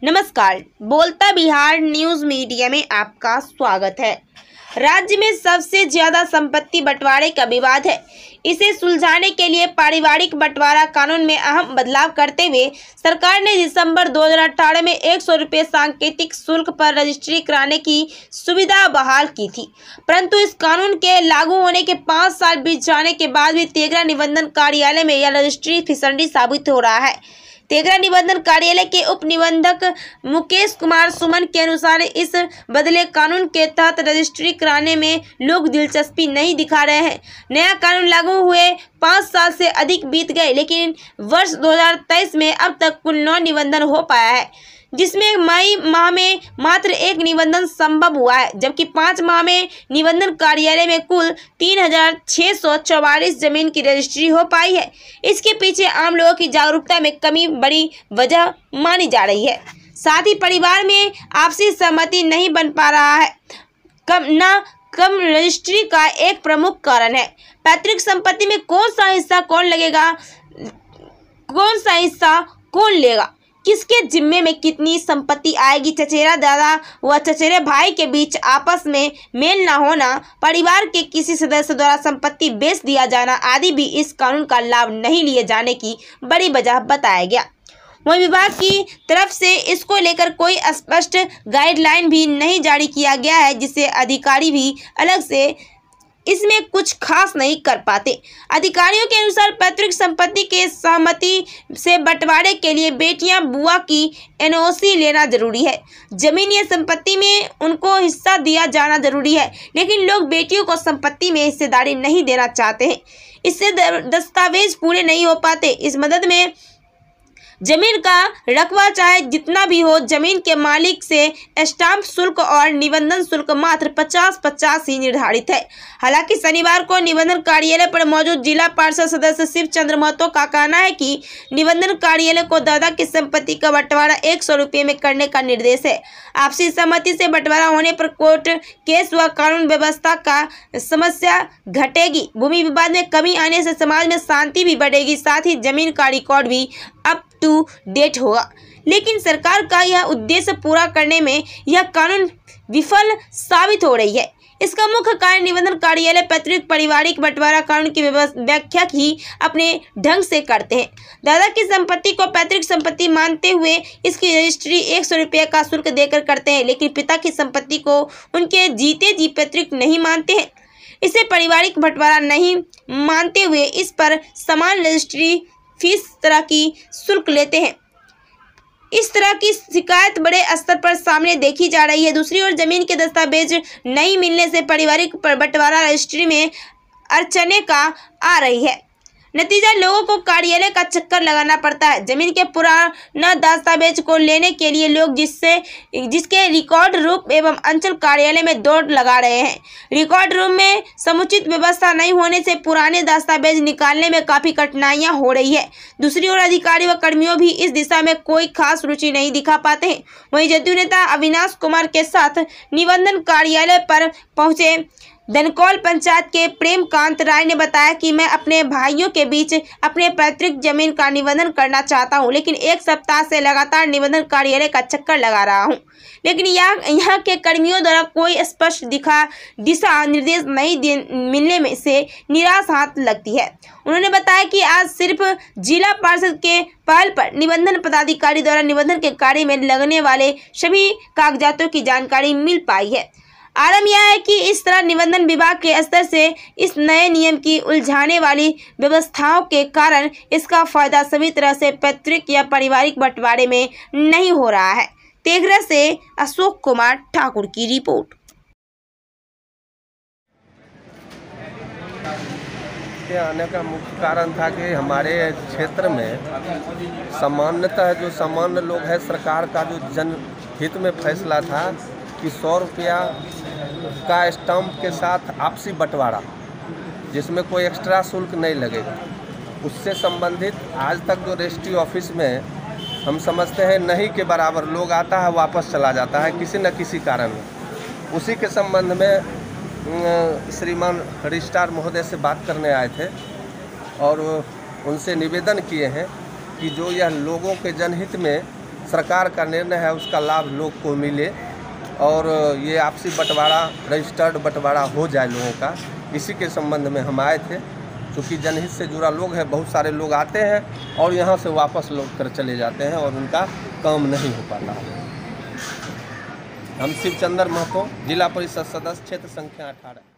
नमस्कार, बोलता Bihar news media में आपका स्वागत है। राज्य में सबसे ज्यादा संपत्ति बंटवारे का विवाद है। इसे सुलझाने के लिए पारिवारिक बंटवारा कानून में अहम बदलाव करते हुए सरकार ने दिसंबर 2018 में 100 रुपये सांकेतिक शुल्क पर रजिस्ट्री कराने की सुविधा बहाल की थी। परंतु इस कानून के लागू होने के 5 साल बीत जाने के बाद भी तेघरा निबंधन कार्यालय में यह रजिस्ट्री फिसड्डी साबित हो रहा है। तेघरा निबंधन कार्यालय के उप निबंधक मुकेश कुमार सुमन के अनुसार इस बदले कानून के तहत रजिस्ट्री कराने में लोग दिलचस्पी नहीं दिखा रहे हैं। नया कानून लागू हुए 5 साल से अधिक बीत गए, लेकिन वर्ष 2023 में अब तक कुल 9 निबंधन हो पाया है, जिसमें मई माह में मात्र 1 निबंधन संभव हुआ है, जबकि 5 माह में निबंधन कार्यालय में कुल 3644 जमीन की रजिस्ट्री हो पाई है। इसके पीछे आम लोगों की जागरूकता में कमी बड़ी वजह मानी जा रही है। साथ ही परिवार में आपसी सहमति नहीं बन पा रहा है, कम रजिस्ट्री का एक प्रमुख कारण है। पैतृक संपत्ति में कौन सा हिस्सा कौन लेगा, किसके जिम्मे में कितनी संपत्ति आएगी, चचेरा दादा व चचेरे भाई के बीच आपस में मेल न होना, परिवार के किसी सदस्य द्वारा संपत्ति बेच दिया जाना आदि भी इस कानून का लाभ नहीं लिए जाने की बड़ी वजह बताया गया। वहीं विभाग की तरफ से इसको लेकर कोई स्पष्ट गाइडलाइन भी नहीं जारी किया गया है, जिससे अधिकारी भी अलग से इसमें कुछ खास नहीं कर पाते। अधिकारियों के अनुसार पैतृक संपत्ति के सहमति से बंटवारे के लिए बेटियां बुआ की एनओसी लेना जरूरी है। जमीन या संपत्ति में उनको हिस्सा दिया जाना जरूरी है, लेकिन लोग बेटियों को संपत्ति में हिस्सेदारी नहीं देना चाहते हैं। इससे दस्तावेज पूरे नहीं हो पाते। इस मदद में जमीन का रकबा चाहे जितना भी हो, जमीन के मालिक से स्टाम्प शुल्क और निबंधन शुल्क मात्र 50-50 ही निर्धारित है। हालांकि शनिवार को निबंधन कार्यालय पर मौजूद जिला पार्षद सदस्य शिव चंद्र महतो का कहना है कि निबंधन कार्यालय को दादा की संपत्ति का बंटवारा 100 रुपये में करने का निर्देश है। आपसी सहमति से बंटवारा होने पर कोर्ट केस व कानून व्यवस्था का समस्या घटेगी। भूमि विवाद में कमी आने से समाज में शांति भी बढ़ेगी, साथ ही जमीन का रिकॉर्ड भी अप टू डेट होगा। लेकिन सरकार का यह उद्देश्य पूरा करने में यह कानून विफल साबित हो रही है। इसका मुख्य कारण निबंधन कार्यालय पैतृक पारिवारिक बंटवारा कानून की व्याख्या ही अपने ढंग से करते हैं। दादा की संपत्ति को पैतृक संपत्ति मानते हुए इसकी रजिस्ट्री 100 रुपये का शुल्क देकर करते हैं, लेकिन पिता की संपत्ति को उनके जीते जी पैतृक नहीं मानते हैं। इसे पारिवारिक बंटवारा नहीं मानते हुए इस पर समान रजिस्ट्री फीस तरह की शुल्क लेते हैं। इस तरह की शिकायत बड़े स्तर पर सामने देखी जा रही है। दूसरी ओर जमीन के दस्तावेज नहीं मिलने से पारिवारिक बंटवारा रजिस्ट्री में अड़चनें आ रही है। नतीजा लोगों को कार्यालय का चक्कर लगाना पड़ता है। जमीन के पुराना दस्तावेज को लेने के लिए लोग जिसके रिकॉर्ड रूम एवं अंचल कार्यालय में दौड़ लगा रहे हैं। रिकॉर्ड रूम में समुचित व्यवस्था नहीं होने से पुराने दस्तावेज निकालने में काफी कठिनाइयां हो रही है। दूसरी ओर अधिकारी व कर्मियों भी इस दिशा में कोई खास रुचि नहीं दिखा पाते हैं। वहीं जदयू नेता अविनाश कुमार के साथ निबंधन कार्यालय पर पहुंचे धनकौल पंचायत के प्रेमकांत राय ने बताया कि मैं अपने भाइयों के बीच अपने पैतृक जमीन का निबंधन करना चाहता हूं, लेकिन 1 सप्ताह से लगातार निबंधन कार्यालय का चक्कर लगा रहा हूं, लेकिन यहाँ के कर्मियों द्वारा कोई स्पष्ट दिशा निर्देश नहीं मिलने में से निराश हाथ लगती है। उन्होंने बताया कि आज सिर्फ जिला पार्षद के पहल पर निबंधन पदाधिकारी द्वारा निबंधन के कार्य में लगने वाले सभी कागजातों की जानकारी मिल पाई है। आरंभ यह है कि इस तरह निबंधन विभाग के स्तर से इस नए नियम की उलझाने वाली व्यवस्थाओं के कारण इसका फायदा सभी तरह से पैतृक या पारिवारिक बंटवारे में नहीं हो रहा है। तेघरा से अशोक कुमार ठाकुर की रिपोर्ट। आने का मुख्य कारण था कि हमारे क्षेत्र में सामान्यतः जो सामान्य लोग हैं, सरकार का जो जनहित में फैसला था कि 100 रुपया का स्टाम्प के साथ आपसी बंटवारा जिसमें कोई एक्स्ट्रा शुल्क नहीं लगेगा, उससे संबंधित आज तक जो रजिस्ट्री ऑफिस में हम समझते हैं नहीं के बराबर लोग आता है वापस चला जाता है किसी न किसी कारण। उसी के संबंध में श्रीमान रजिस्ट्रार महोदय से बात करने आए थे और उनसे निवेदन किए हैं कि जो यह लोगों के जनहित में सरकार का निर्णय है उसका लाभ लोग को मिले और ये आपसी बंटवारा, रजिस्टर्ड बंटवारा हो जाए लोगों का, इसी के संबंध में हम आए थे। क्योंकि जनहित से जुड़ा लोग है, बहुत सारे लोग आते हैं और यहाँ से वापस लौट कर चले जाते हैं और उनका काम नहीं हो पाता है। हम शिवचंद्र महतो, जिला परिषद सदस्य, क्षेत्र संख्या 18।